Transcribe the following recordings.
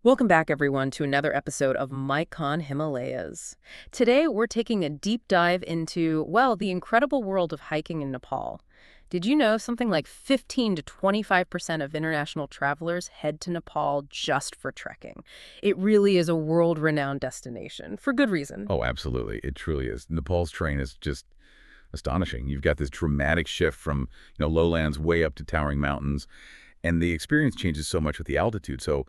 Welcome back, everyone, to another episode of MIConHIMALAYAS. Today, we're taking a deep dive into, well, the incredible world of hiking in Nepal. Did you know something like 15 to 25% of international travelers head to Nepal just for trekking? It really is a world-renowned destination, for good reason. Oh, absolutely. It truly is. Nepal's terrain is just astonishing. You've got this dramatic shift from, lowlands way up to towering mountains, and the experience changes so much with the altitude. So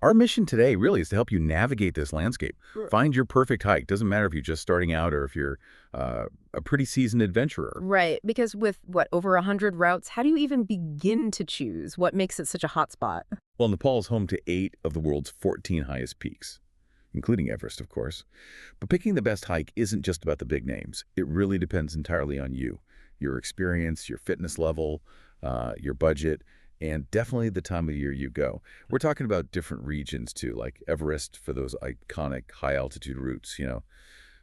our mission today really is to help you navigate this landscape. Sure. Find your perfect hike. Doesn't matter if you're just starting out or if you're a pretty seasoned adventurer. Right, because with, over 100 routes, how do you even begin to choose what makes it such a hot spot? Well, Nepal is home to 8 of the world's 14 highest peaks, including Everest, of course. But picking the best hike isn't just about the big names. It really depends entirely on you, your experience, your fitness level, your budget, and definitely the time of year you go. We're talking about different regions, too, like Everest for those iconic high-altitude routes,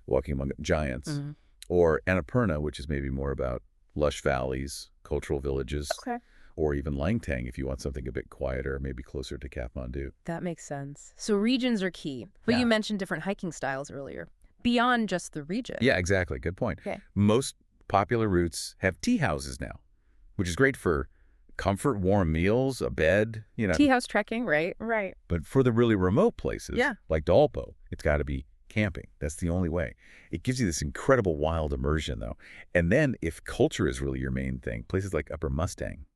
walking among giants, Mhm. or Annapurna, which is maybe more about lush valleys, cultural villages, Okay. or even Langtang if you want something a bit quieter, maybe closer to Kathmandu. That makes sense. So regions are key, but Yeah. you mentioned different hiking styles earlier, beyond just the region. Yeah, exactly. Good point. Okay. Most popular routes have tea houses now, which is great for comfort, warm meals, a bed, Tea house trekking, right? Right. But for the really remote places, Yeah. like Dalpo, it's got to be camping. That's the only way. It gives you this incredible wild immersion, though. And then if culture is really your main thing, places like Upper Mustang.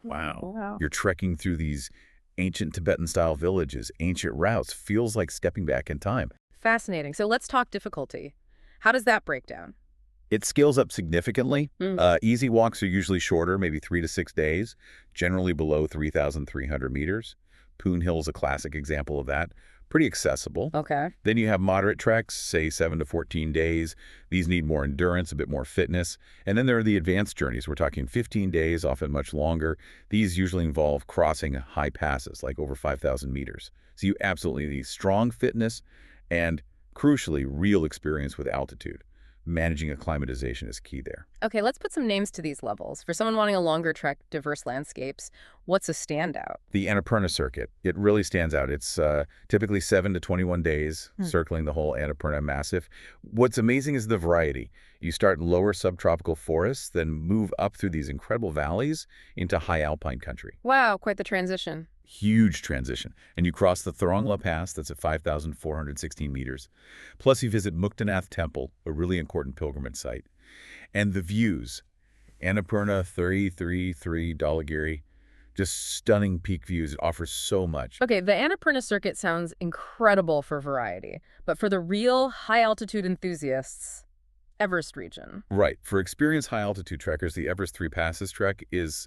Wow. Wow. You're trekking through these ancient Tibetan-style villages, ancient routes. Feels like stepping back in time. Fascinating. So let's talk difficulty. How does that break down? It scales up significantly. Mm. Easy walks are usually shorter, maybe 3 to 6 days, generally below 3,300 meters. Poon Hill is a classic example of that. Pretty accessible. Okay. Then you have moderate treks, say 7 to 14 days. These need more endurance, a bit more fitness. And then there are the advanced journeys. We're talking 15 days, often much longer. These usually involve crossing high passes, like over 5,000 meters. So you absolutely need strong fitness and, crucially, real experience with altitude. Managing acclimatization is key there. Okay, let's put some names to these levels. For someone wanting a longer trek, diverse landscapes, what's a standout? The Annapurna circuit, it really stands out. It's typically 7 to 21 days, circling the whole Annapurna Massif. What's amazing is the variety. You start in lower subtropical forests, then move up through these incredible valleys into high alpine country. Wow, quite the transition. Huge transition. And you cross the Thorongla Pass, that's at 5,416 meters. Plus you visit Muktanath Temple, a really important pilgrimage site. And the views. Annapurna, 333, Dhaulagiri, just stunning peak views. It offers so much. Okay, the Annapurna circuit sounds incredible for variety, but for the real high-altitude enthusiasts, Everest region. Right. For experienced high-altitude trekkers, the Everest Three Passes trek is,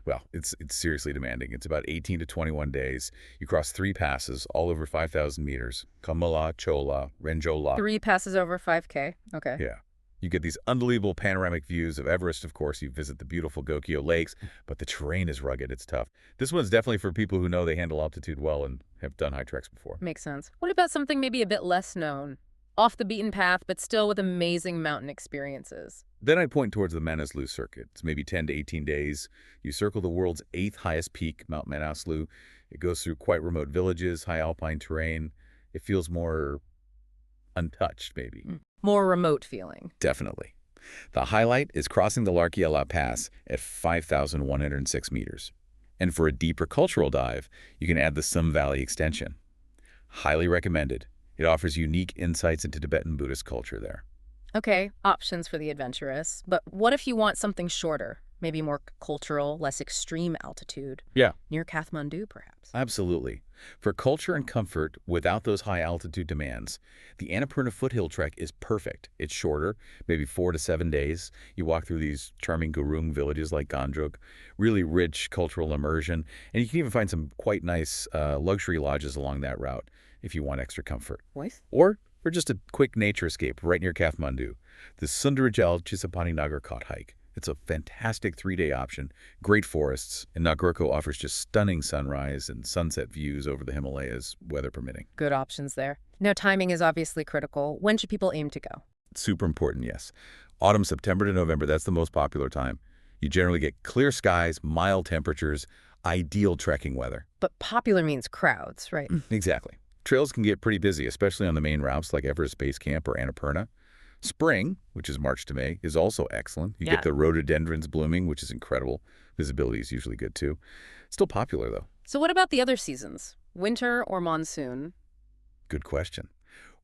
well, it's seriously demanding. It's about 18 to 21 days. You cross 3 passes, all over 5,000 meters. Kamala, Chola, Renjola. 3 passes over 5K. Okay. Yeah. You get these unbelievable panoramic views of Everest, of course. You visit the beautiful Gokyo Lakes, but the terrain is rugged. It's tough. This one's definitely for people who know they handle altitude well and have done high treks before. Makes sense. What about something maybe a bit less known? Off the beaten path, but still with amazing mountain experiences. Then I point towards the Manaslu circuit. It's maybe 10 to 18 days. You circle the world's 8th highest peak, Mount Manaslu. It goes through quite remote villages, high alpine terrain. It feels more untouched, maybe. More remote feeling. Definitely. The highlight is crossing the Larkiala Pass at 5,106 meters. And for a deeper cultural dive, you can add the Sum Valley extension. Highly recommended. It offers unique insights into Tibetan Buddhist culture there. Okay, options for the adventurous. But what if you want something shorter? Maybe more cultural, less extreme altitude? Yeah. Near Kathmandu, perhaps? Absolutely. For culture and comfort without those high altitude demands, the Annapurna foothill trek is perfect. It's shorter, maybe 4 to 7 days. You walk through these charming Gurung villages like Ganjuk, really rich cultural immersion, and you can even find some quite nice luxury lodges along that route if you want extra comfort. Voice? Or for just a quick nature escape right near Kathmandu, the Sundarajal Chisapani Nagar Kot hike. It's a fantastic 3-day option, great forests, and Nagurko offers just stunning sunrise and sunset views over the Himalayas, weather permitting. Good options there. Now, timing is obviously critical. When should people aim to go? Super important, yes. Autumn, September to November, that's the most popular time. You generally get clear skies, mild temperatures, Ideal trekking weather. But popular means crowds, right? Exactly. Trails can get pretty busy, especially on the main routes like Everest Base Camp or Annapurna. Spring, which is March to May, is also excellent. You Yeah. get the rhododendrons blooming, which is incredible. Visibility is usually good too. Still popular though. So what about the other seasons? Winter or monsoon? Good question.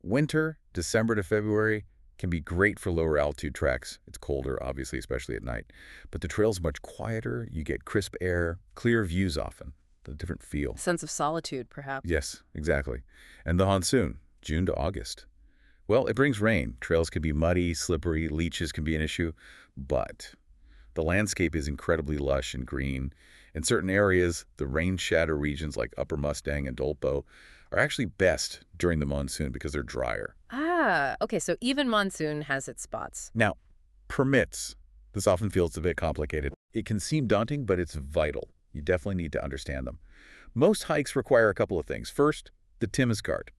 Winter, December to February, can be great for lower altitude treks. It's colder, obviously, especially at night. But the trail's much quieter. You get crisp air, clear views often. A different feel. Sense of solitude, perhaps. Yes, exactly. And the monsoon, June to August. Well, it brings rain. Trails can be muddy, slippery, leeches can be an issue. But the landscape is incredibly lush and green. In certain areas, the rain-shadow regions like Upper Mustang and Dolpo are actually best during the monsoon because they're drier. Ah, okay, so even monsoon has its spots. Now, permits. This often feels a bit complicated. It can seem daunting, but it's vital. You definitely need to understand them. Most hikes require a couple of things. First, the TIMS card.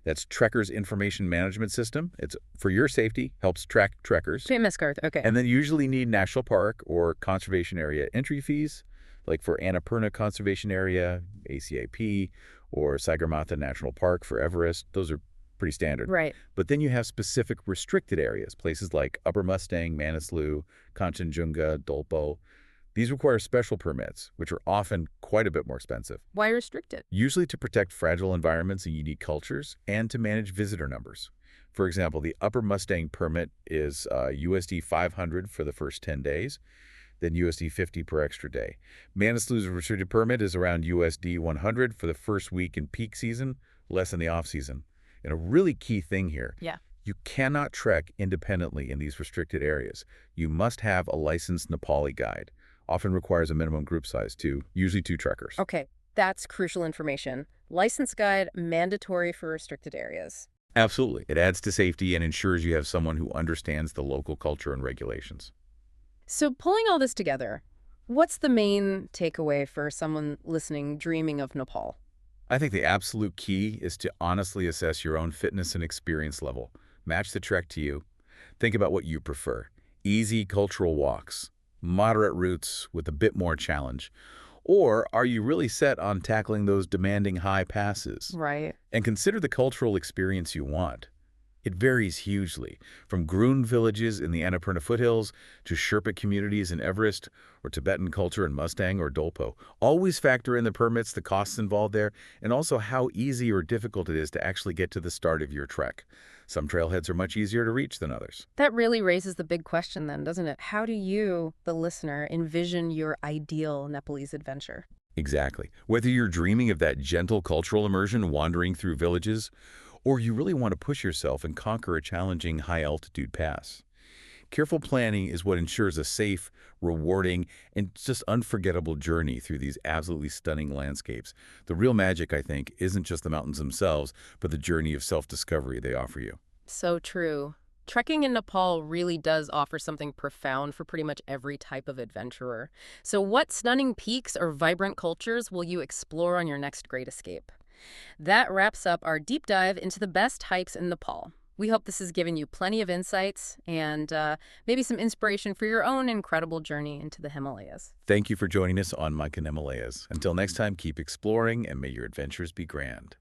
That's Trekkers Information Management System. It's for your safety, helps track trekkers. Famous card, okay. And then you usually need national park or conservation area entry fees, like for Annapurna Conservation Area, ACAP, or Sagarmatha National Park for Everest. Those are pretty standard. Right. But then you have specific restricted areas, places like Upper Mustang, Manaslu, Kanchenjunga, Dolpo. These require special permits, which are often quite a bit more expensive. Why restrict it? Usually to protect fragile environments and unique cultures, and to manage visitor numbers. For example, the Upper Mustang permit is USD 500 for the first 10 days, then USD 50 per extra day. Manaslu's restricted permit is around USD 100 for the first week in peak season, less in the off-season. And a really key thing here, Yeah. you cannot trek independently in these restricted areas. You must have a licensed Nepali guide. Often requires a minimum group size too, usually 2 trekkers. Okay, that's crucial information. License guide mandatory for restricted areas. Absolutely. It adds to safety and ensures you have someone who understands the local culture and regulations. So pulling all this together, what's the main takeaway for someone listening dreaming of Nepal? I think the absolute key is to honestly assess your own fitness and experience level. Match the trek to you. Think about what you prefer. Easy cultural walks, moderate routes with a bit more challenge? Or are you really set on tackling those demanding high passes? Right. And consider the cultural experience you want. It varies hugely, from Grun villages in the Annapurna foothills to Sherpa communities in Everest or Tibetan culture in Mustang or Dolpo. Always factor in the permits, the costs involved there, and also how easy or difficult it is to actually get to the start of your trek. Some trailheads are much easier to reach than others. That really raises the big question then, doesn't it? How do you, the listener, envision your ideal Nepalese adventure? Exactly. Whether you're dreaming of that gentle cultural immersion wandering through villages, or you really want to push yourself and conquer a challenging high-altitude pass. Careful planning is what ensures a safe, rewarding, and just unforgettable journey through these absolutely stunning landscapes. The real magic, I think, isn't just the mountains themselves, but the journey of self-discovery they offer you. So true. Trekking in Nepal really does offer something profound for pretty much every type of adventurer. So what stunning peaks or vibrant cultures will you explore on your next great escape? That wraps up our deep dive into the best hikes in Nepal. We hope this has given you plenty of insights and maybe some inspiration for your own incredible journey into the Himalayas. Thank you for joining us on MIConHIMALAYAS. Until next time, keep exploring and may your adventures be grand.